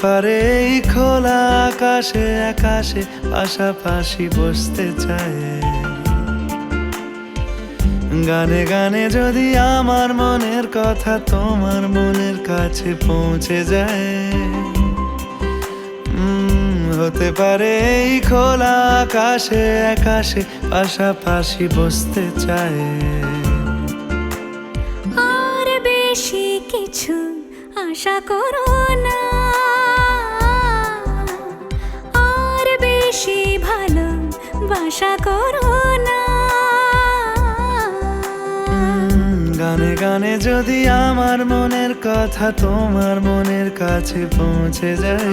পারে এই খোলা আকাশে আকাশে পাশাপাশি বসতে চায়। গানে গানে যদি আমার মনের কথা তোমার মনের কাছে পৌঁছে যায়। হতে পারে এই খোলা আকাশে আকাশে পাশাপাশি বসতে চায়। আর বেশি কিছু আশা করো না, আর বেশি ভালোবাসা করো না। গানে গানে যদি আমার মনের কথা তোমার মনের কাছে পৌঁছে যায়।